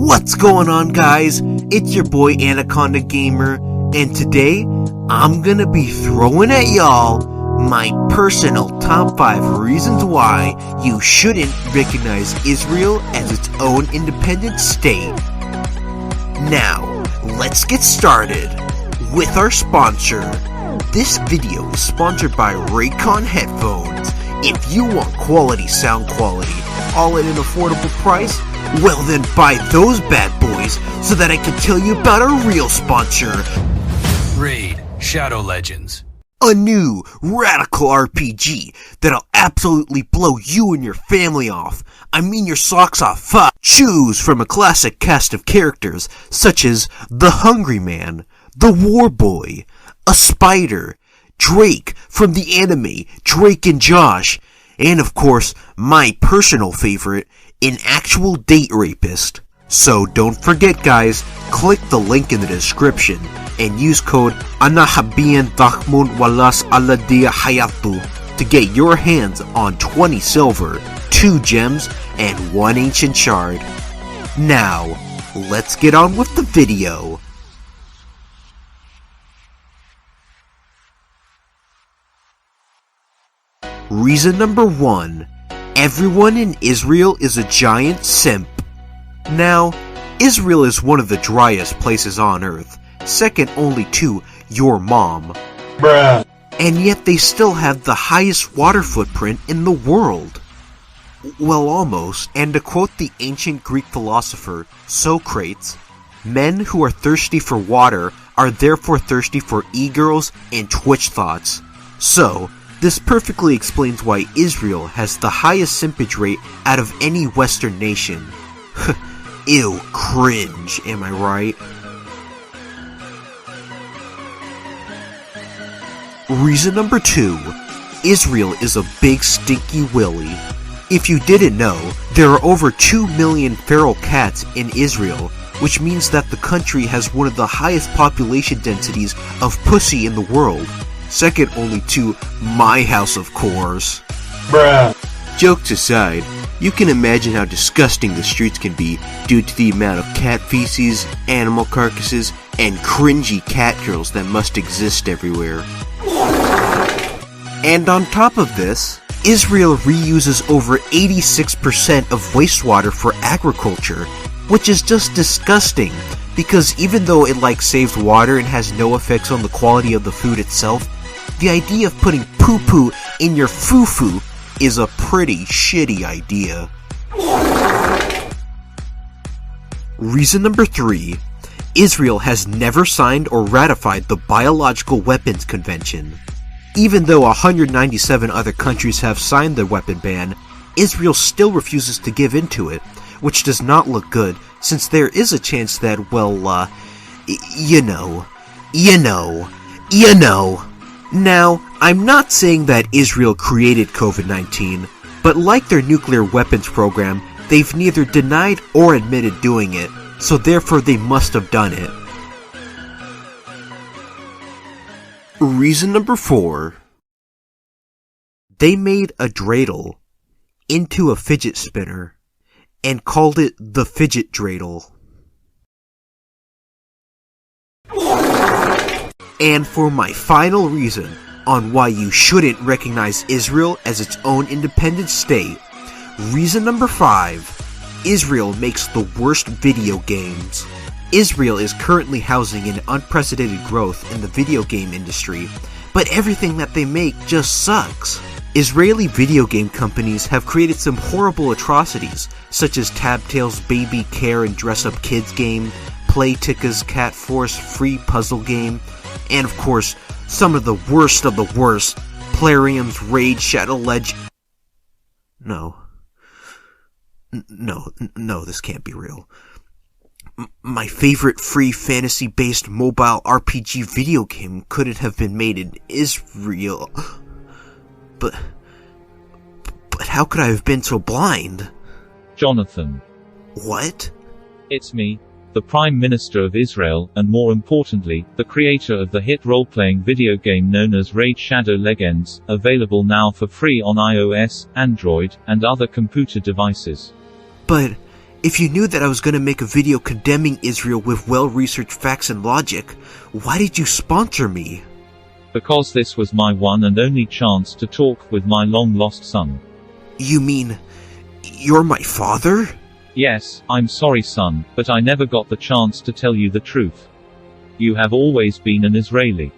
What's going on, guys? It's your boy Anaconda Gamer, and today I'm gonna be throwing at y'all my personal top 5 reasons why you shouldn't recognize Israel as its own independent state. Now, let's get started with our sponsor. This video is sponsored by Raycon headphones. If you want quality sound quality, all at an affordable price, well then buy those bad boys so that I can tell you about our real sponsor, Raid Shadow Legends. A new radical RPG that'll absolutely blow you and your family off. I mean your socks off. Choose from a classic cast of characters such as the Hungry Man, the War Boy, a Spider, Drake from the anime Drake and Josh, and of course, my personal favorite, an actual date rapist. So don't forget, guys, click the link in the description and use code ANAHABIAN DAKMUN WALAS ALADIA HAYATU to get your hands on 20 silver, 2 gems, and 1 ancient shard. Now, let's get on with the video. Reason number 1. Everyone in Israel is a giant simp. Now, Israel is one of the driest places on earth, second only to your mom. Bruh. And yet they still have the highest water footprint in the world. Well, almost. And to quote the ancient Greek philosopher Socrates, men who are thirsty for water are therefore thirsty for e-girls and Twitch thoughts. So, this perfectly explains why Israel has the highest simpage rate out of any Western nation. Ew, cringe, am I right? Reason number 2. Israel is a big stinky willy. If you didn't know, there are over 2 million feral cats in Israel, which means that the country has one of the highest population densities of pussy in the world. Second only to my house, of course. Bruh. Jokes aside, you can imagine how disgusting the streets can be due to the amount of cat feces, animal carcasses, and cringy cat girls that must exist everywhere. And on top of this, Israel reuses over 86% of wastewater for agriculture, which is just disgusting, because even though it saves water and has no effects on the quality of the food itself, the idea of putting poo-poo in your foo-foo is a pretty shitty idea. Reason number 3. Israel has never signed or ratified the Biological Weapons Convention. Even though 197 other countries have signed the weapon ban, Israel still refuses to give into it, which does not look good, since there is a chance that, you know. Now, I'm not saying that Israel created COVID-19, but like their nuclear weapons program, they've neither denied or admitted doing it, so therefore they must have done it. Reason number 4. They made a dreidel into a fidget spinner and called it the fidget dreidel. And for my final reason on why you shouldn't recognize Israel as its own independent state, reason number 5, Israel makes the worst video games. Israel is currently housing an unprecedented growth in the video game industry, but everything that they make just sucks. Israeli video game companies have created some horrible atrocities, such as Tabtail's Baby Care and Dress Up Kids game, Playtika's Cat Force free puzzle game, and of course, some of the worst, Plarium's Raid Shadow Legends. No, this can't be real. My favorite free fantasy-based mobile RPG video game couldn't have been made in Israel. But how could I have been so blind? Jonathan. What? It's me, the Prime Minister of Israel, and more importantly, the creator of the hit role-playing video game known as Raid Shadow Legends, available now for free on iOS, Android, and other computer devices. But If you knew that I was going to make a video condemning Israel with well-researched facts and logic, why did you sponsor me? Because this was my one and only chance to talk with my long-lost son. You mean, you're my father? Yes, I'm sorry son, but I never got the chance to tell you the truth. You have always been an Israeli.